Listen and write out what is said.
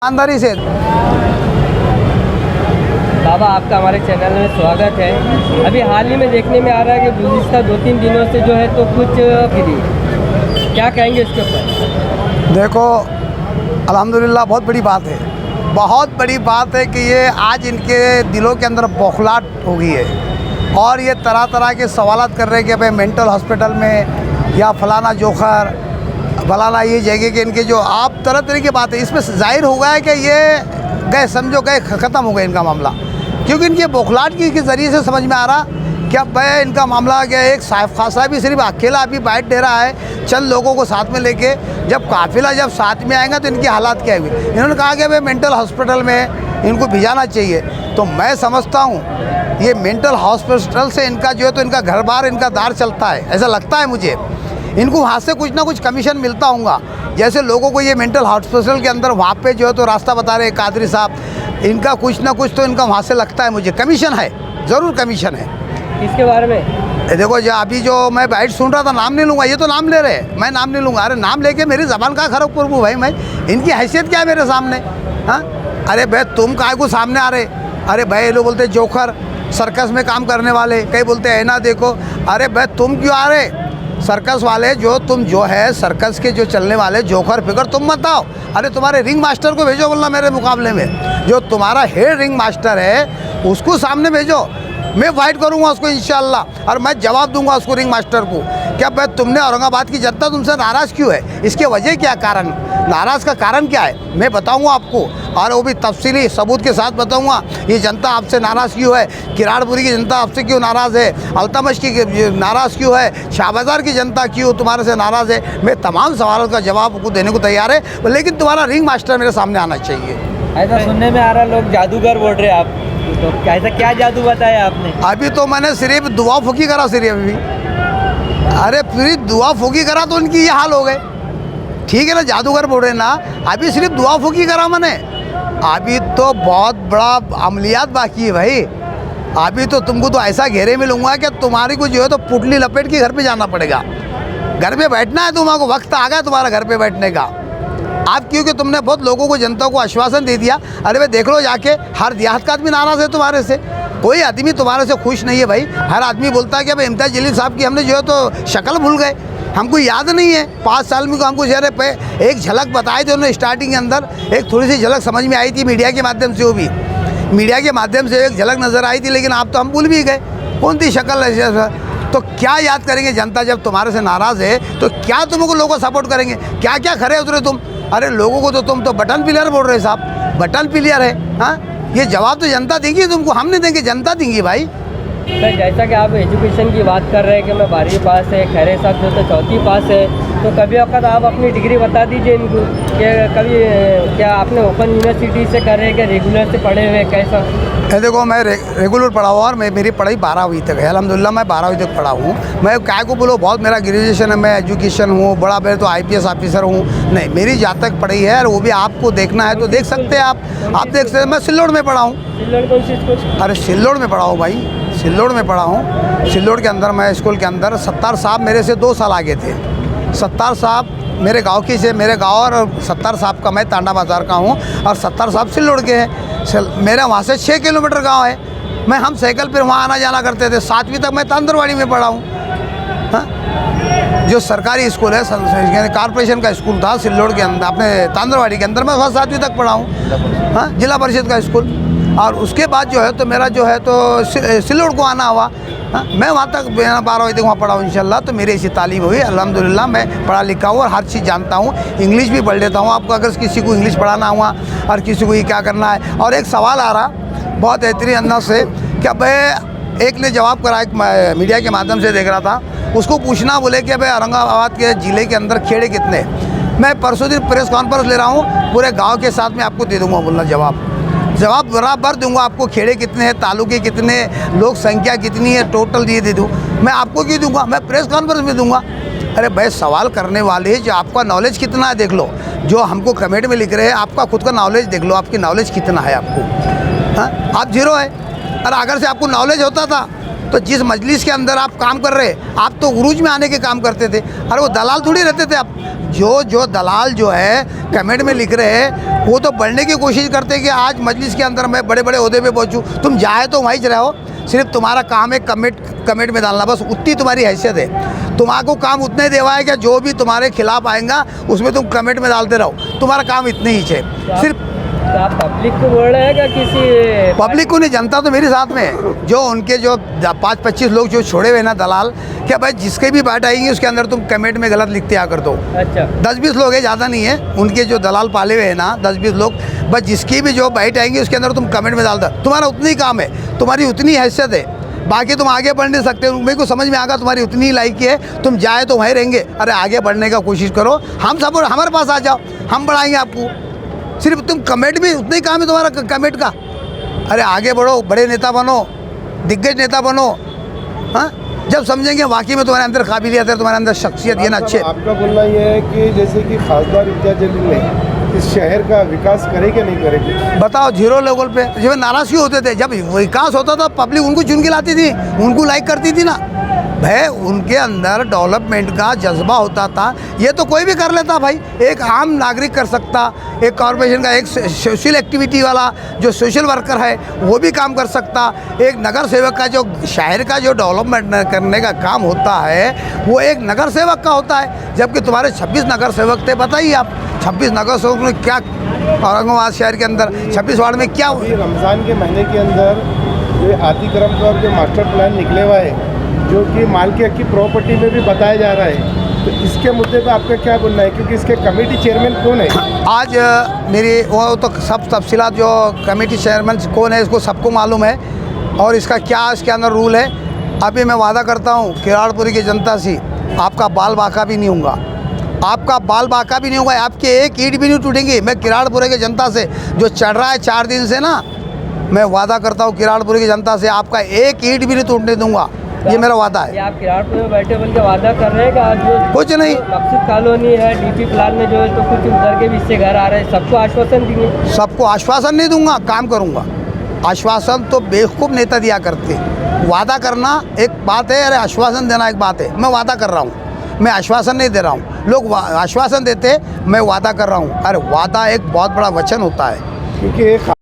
ईमानदारी से। बाबा, आपका हमारे चैनल में स्वागत है। अभी हाल ही में देखने में आ रहा है कि गुज़िश्ता 2-3 दिनों से जो है तो कुछ गिरी, क्या कहेंगे इसके ऊपर? देखो, अल्हम्दुलिल्लाह बहुत बड़ी बात है, बहुत बड़ी बात है कि ये आज इनके दिलों के अंदर बौखलाहट हो गई है और ये तरह तरह के सवालात कर रहे हैं कि भाई मेंटल हॉस्पिटल में या फलाना जोखर फलाना ये जगह के इनके जो आप तरह तरह की बात है। इसमें जाहिर हो गया है कि ये गए, समझो गए, ख़त्म हो गया इनका मामला, क्योंकि इनकी बौखलाहट के ज़रिए से समझ में आ रहा कि अब भाई इनका मामला क्या है। एक साहब खासा भी सिर्फ अकेला अभी बैठ दे रहा है चंद लोगों को साथ में लेके, जब काफिला जब साथ में आएगा तो इनकी हालात क्या हुई। इन्होंने कहा कि भाई मेंटल हॉस्पिटल में इनको भिजाना चाहिए, तो मैं समझता हूँ ये मेंटल हॉस्पिटल से इनका जो है तो इनका घर बार इनका दार चलता है, ऐसा लगता है मुझे। इनको वहाँ से कुछ ना कुछ कमीशन मिलता होगा, जैसे लोगों को ये मेंटल हॉस्पिटल के अंदर वहाँ पे जो है तो रास्ता बता रहे कादरी साहब, इनका कुछ ना कुछ तो इनका वहाँ से लगता है मुझे, कमीशन है, ज़रूर कमीशन है। इसके बारे में देखो, जो अभी जो मैं बाइट सुन रहा था, नाम नहीं लूँगा, ये तो नाम ले रहे हैं, मैं नाम नहीं लूँगा। अरे नाम लेके मेरी ज़बान का खराब करूँ भाई, मैं इनकी हैसियत क्या है मेरे सामने? हाँ, अरे भाई तुम काय को सामने आ रहे? अरे भाई ये लोग बोलते जोखर, सर्कस में काम करने वाले, कई बोलते हैं ना देखो। अरे भाई तुम क्यों आ रहे? सर्कस वाले जो तुम जो है सर्कस के जो चलने वाले जोखर फिकर तुम मत आओ। अरे तुम्हारे रिंग मास्टर को भेजो बोलना मेरे मुकाबले में, जो तुम्हारा हेड रिंग मास्टर है उसको सामने भेजो, मैं फाइट करूंगा उसको इंशाल्लाह, और मैं जवाब दूंगा उसको रिंग मास्टर को। क्या भाई तुमने औरंगाबाद की जनता तुमसे नाराज़ क्यों है? इसके वजह क्या कारण, नाराज़ का कारण क्या है मैं बताऊंगा आपको, और वो भी तफसीली सबूत के साथ बताऊंगा। ये जनता आपसे नाराज़ क्यों है, किराड़पुरी की जनता आपसे क्यों नाराज़ है, अल्तमश की नाराज़ क्यों है, शाहबाजार की जनता क्यों तुम्हारे से नाराज़ है। मैं तमाम सवालों का जवाब को देने को तैयार है, लेकिन तुम्हारा रिंग मास्टर मेरे सामने आना चाहिए। ऐसा सुनने में आ रहा लोग जादूगर बोल रहे आप, तो ऐसा क्या जादू बताया आपने? अभी तो मैंने सिर्फ दुआ फूकी करा सिर्फ अभी। अरे फिर दुआ फूकी करा तो उनकी ये हाल हो गए, ठीक है ना, जादूगर बोल रहे ना। अभी सिर्फ दुआ फूकी करा मैंने, अभी तो बहुत बड़ा अमलियात बाकी है भाई। अभी तो तुमको तो ऐसा घेरे में लूँगा कि तुम्हारी को जो है तो पुटली लपेट के घर पे जाना पड़ेगा। घर पे बैठना है तुम्हारा, वक्त आ गया तुम्हारा घर पे बैठने का। आप क्योंकि तुमने बहुत लोगों को, जनता को आश्वासन दे दिया। अरे भाई देख लो जाके, हर देहात का आदमी नाराज़ है तुम्हारे से, कोई आदमी तुम्हारे से खुश नहीं है भाई। हर आदमी बोलता है कि भाई इम्तियाज़ जलील साहब की हमने जो है तो शक्ल भूल गए, हमको याद नहीं है। 5 साल में हमको चेहरे पे एक झलक बताए थे उन्होंने स्टार्टिंग के अंदर, एक थोड़ी सी झलक समझ में आई थी मीडिया के माध्यम से, वो भी मीडिया के माध्यम से एक झलक नज़र आई थी, लेकिन आप तो हम भूल भी गए कौन थी शक्ल ऐसे। तो क्या याद करेंगे जनता जब तुम्हारे से नाराज़ है, तो क्या तुमको लोगों सपोर्ट करेंगे? क्या क्या खरे उतरे तुम? अरे लोगों को तो तुम तो बटन प्लेयर बोल रहे साहब, बटन प्लेयर है। हाँ, ये जवाब तो जनता देंगी तुमको, हम नहीं देंगे, जनता देंगी भाई। सर, जैसा कि आप एजुकेशन की बात कर रहे हैं कि मैं 12वीं पास है, खैरे साहब जो तो 4वीं पास है, तो कभी वक्त आप अपनी डिग्री बता दीजिए इनको कि कभी क्या आपने ओपन यूनिवर्सिटी से कर रहे हैं कि रेगुलर से पढ़े हुए, कैसा? देखो, मैं रेगुलर पढ़ा हुआ और मेरी पढ़ाई 12वीं तक है, अल्हम्दुलिल्लाह मैं 12वीं तक पढ़ा हूँ। मैं काय को बोलो, बहुत मेरा ग्रेजुएशन है, मैं एजुकेशन हूँ, बड़ा मेरे तो IPS ऑफिसर हूँ। नहीं, मेरी जहाँ तक पढ़ाई है, और वो भी आपको देखना है तो देख सकते हैं आप देख सकते हैं। मैं सिल्लोड़ में पढ़ा हूँ। सिल्लोड़ कौन सी स्कूल? अरे सिल्लोड़ में पढ़ा हूँ भाई, सिल्लोड़ में पढ़ा हूँ। सिल्लोड़ के अंदर मैं स्कूल के अंदर, सत्तार साहब मेरे से 2 साल आगे थे। सत्तार साहब मेरे गांव की से, मेरे गांव और सत्तार साहब का, मैं तांडा बाज़ार का हूँ और सत्तार साहब सिल्लोड़ के हैं। मेरा वहाँ से 6 किलोमीटर गांव है। मैं हम साइकिल पर वहाँ आना जाना करते थे। 7वीं तक मैं तांदरवाड़ी में पढ़ा हूँ। हाँ, जो सरकारी स्कूल है, कॉर्पोरेशन का स्कूल था सिल्लोड़ के अंदर, अपने तांदरवाड़ी के अंदर मैं वहाँ 7वीं तक पढ़ा हूँ। हाँ, जिला परिषद का स्कूल। और उसके बाद जो है तो मेरा जो है तो सिल्लोड़ को आना हुआ। हाँ, मैं वहाँ तक 12वीं तक वहाँ पढ़ा हूँ इंशाल्लाह। तो मेरी ऐसी तालीम हुई अल्हम्दुलिल्लाह। मैं पढ़ा लिखा हूँ और हर चीज़ जानता हूँ, इंग्लिश भी पढ़ लेता हूँ। आपको अगर किसी को इंग्लिश पढ़ाना हुआ और किसी को ये क्या करना है। और एक सवाल आ रहा बहुत बेहतरीन अंदाज से, क्या भाई एक ने जवाब करा, एक मीडिया के माध्यम से देख रहा था, उसको पूछना बोले कि भाई औरंगाबाद के ज़िले के अंदर खेड़े कितने। मैं परसों दिन प्रेस कॉन्फ्रेंस ले रहा हूँ, पूरे गाँव के साथ में आपको दे दूँगा बोलना जवाब बराबर दूंगा आपको। खेड़े कितने हैं, तालुके कितने, लोक संख्या कितनी है, टोटल ये दे दूँ। मैं आपको क्यों दूंगा, मैं प्रेस कॉन्फ्रेंस में दूंगा। अरे भाई सवाल करने वाले जो आपका नॉलेज कितना है देख लो, जो हमको कमेंट में लिख रहे हैं आपका खुद का नॉलेज देख लो, आपकी नॉलेज कितना है आपको। हाँ, आप 0 है। और अगर से आपको नॉलेज होता था तो जिस मजलिस के अंदर आप काम कर रहे, आप तो उरूज में आने के काम करते थे। अरे वो दलाल थोड़ी रहते थे आप, जो दलाल जो है कमेंट में लिख रहे हैं वो तो बढ़ने की कोशिश करते हैं कि आज मजलिस के अंदर मैं बड़े बड़े ओहदे पे पहुंचूं। तुम जाए तो वहीं रहो, सिर्फ तुम्हारा काम है कमेंट में डालना, बस उतनी तुम्हारी हैसियत है। तुम्हारा काम उतने देवा है कि जो भी तुम्हारे खिलाफ आएगा उसमें तुम कमेंट में डालते रहो, तुम्हारा काम इतने ही है। सिर्फ तो आप पब्लिक को बोल रहे हैं क्या किसी पब्लिक को नहीं, जनता तो मेरे साथ में है। जो उनके जो 5-25 लोग जो छोड़े हुए ना दलाल, क्या भाई जिसके भी बात आएंगी उसके अंदर तुम कमेंट में गलत लिखते आ कर दो। अच्छा 10-20 लोग है, ज़्यादा नहीं है, उनके जो दलाल पाले हुए हैं ना 10-20 लोग, बस जिसकी भी जो बाइट आएंगी उसके अंदर तुम कमेंट में डाल दो। तुम्हारा उतनी ही काम है, तुम्हारी उतनी हैसियत है, बाकी तुम आगे बढ़ नहीं सकते। मेरे को समझ में आगा तुम्हारी उतनी ही लायकी है, तुम जाए तो वहीं रहेंगे। अरे आगे बढ़ने का कोशिश करो, हम सब हमारे पास आ जाओ, हम बढ़ाएंगे आपको। सिर्फ तुम कमेंट में उतना ही काम है तुम्हारा कमेंट का। अरे आगे बढ़ो, बड़े नेता बनो, दिग्गज नेता बनो। हाँ, जब समझेंगे वाकई में तुम्हारे अंदर काबिलियत है, तुम्हारे अंदर शख्सियत ये ना अच्छे। आपका बोलना ये है कि जैसे कि खासदार इम्तियाज जलील ने इस शहर का विकास करेगी नहीं करेगी? बताओ, जीरो लेवल पे जब नाराज क्यों होते थे? जब विकास होता था पब्लिक उनको चुन के लाती थी, उनको लाइक करती थी ना भाई। उनके अंदर डेवलपमेंट का जज्बा होता था। ये तो कोई भी कर लेता भाई, एक आम नागरिक कर सकता, एक कॉरपोरेशन का एक सोशल एक्टिविटी वाला जो सोशल वर्कर है वो भी काम कर सकता, एक नगर सेवक का जो शहर का जो डेवलपमेंट करने का काम होता है वो एक नगर सेवक का होता है। जबकि तुम्हारे 26 नगर सेवक थे, बताइए आप 26 नगर सेवक में क्या, औरंगाबाद शहर के अंदर 26 वार्ड में क्या अभी रमज़ान के महीने के अंदर जो आतिक्रम का जो मास्टर प्लान निकले हुआ है, जो कि मालिक की प्रॉपर्टी में भी बताया जा रहा है, तो इसके मुद्दे पे आपका क्या बोलना है? क्योंकि इसके कमेटी चेयरमैन कौन है? आज मेरी वो तो सब तफसीलात जो कमेटी चेयरमैन कौन है इसको सबको मालूम है, और इसका क्या इसके अंदर रूल है। अभी मैं वादा करता हूँ किराड़पुरी की जनता से आपका बाल बाका भी नहीं होगा, आपका बाल बाका भी नहीं होगा, आपकी एक ईंट भी नहीं टूटेंगी। मैं किराड़पुरी की जनता से जो चढ़ रहा है 4 दिन से ना, मैं वादा करता हूँ किराड़पुरी की जनता से आपका एक ईंट भी नहीं टूटने दूंगा, ये मेरा वादा है। ये आप किराड़पुर में बैठे बोल के वादा कर रहे हैं कि आज जो कुछ नहीं, मकसूद कॉलोनी है डीपी प्लान में जो है तो कुछ उधर के भी हिस्से घर आ रहे हैं, सबको आश्वासन देंगे? सबको आश्वासन नहीं दूंगा, काम करूंगा। आश्वासन तो बेवकूफ़ नेता दिया करते, वादा करना एक बात है, अरे आश्वासन देना एक बात है। मैं वादा कर रहा हूँ, मैं आश्वासन नहीं दे रहा हूँ। लोग आश्वासन देते, मैं वादा कर रहा हूँ। अरे वादा एक बहुत बड़ा वचन होता है। क्योंकि एक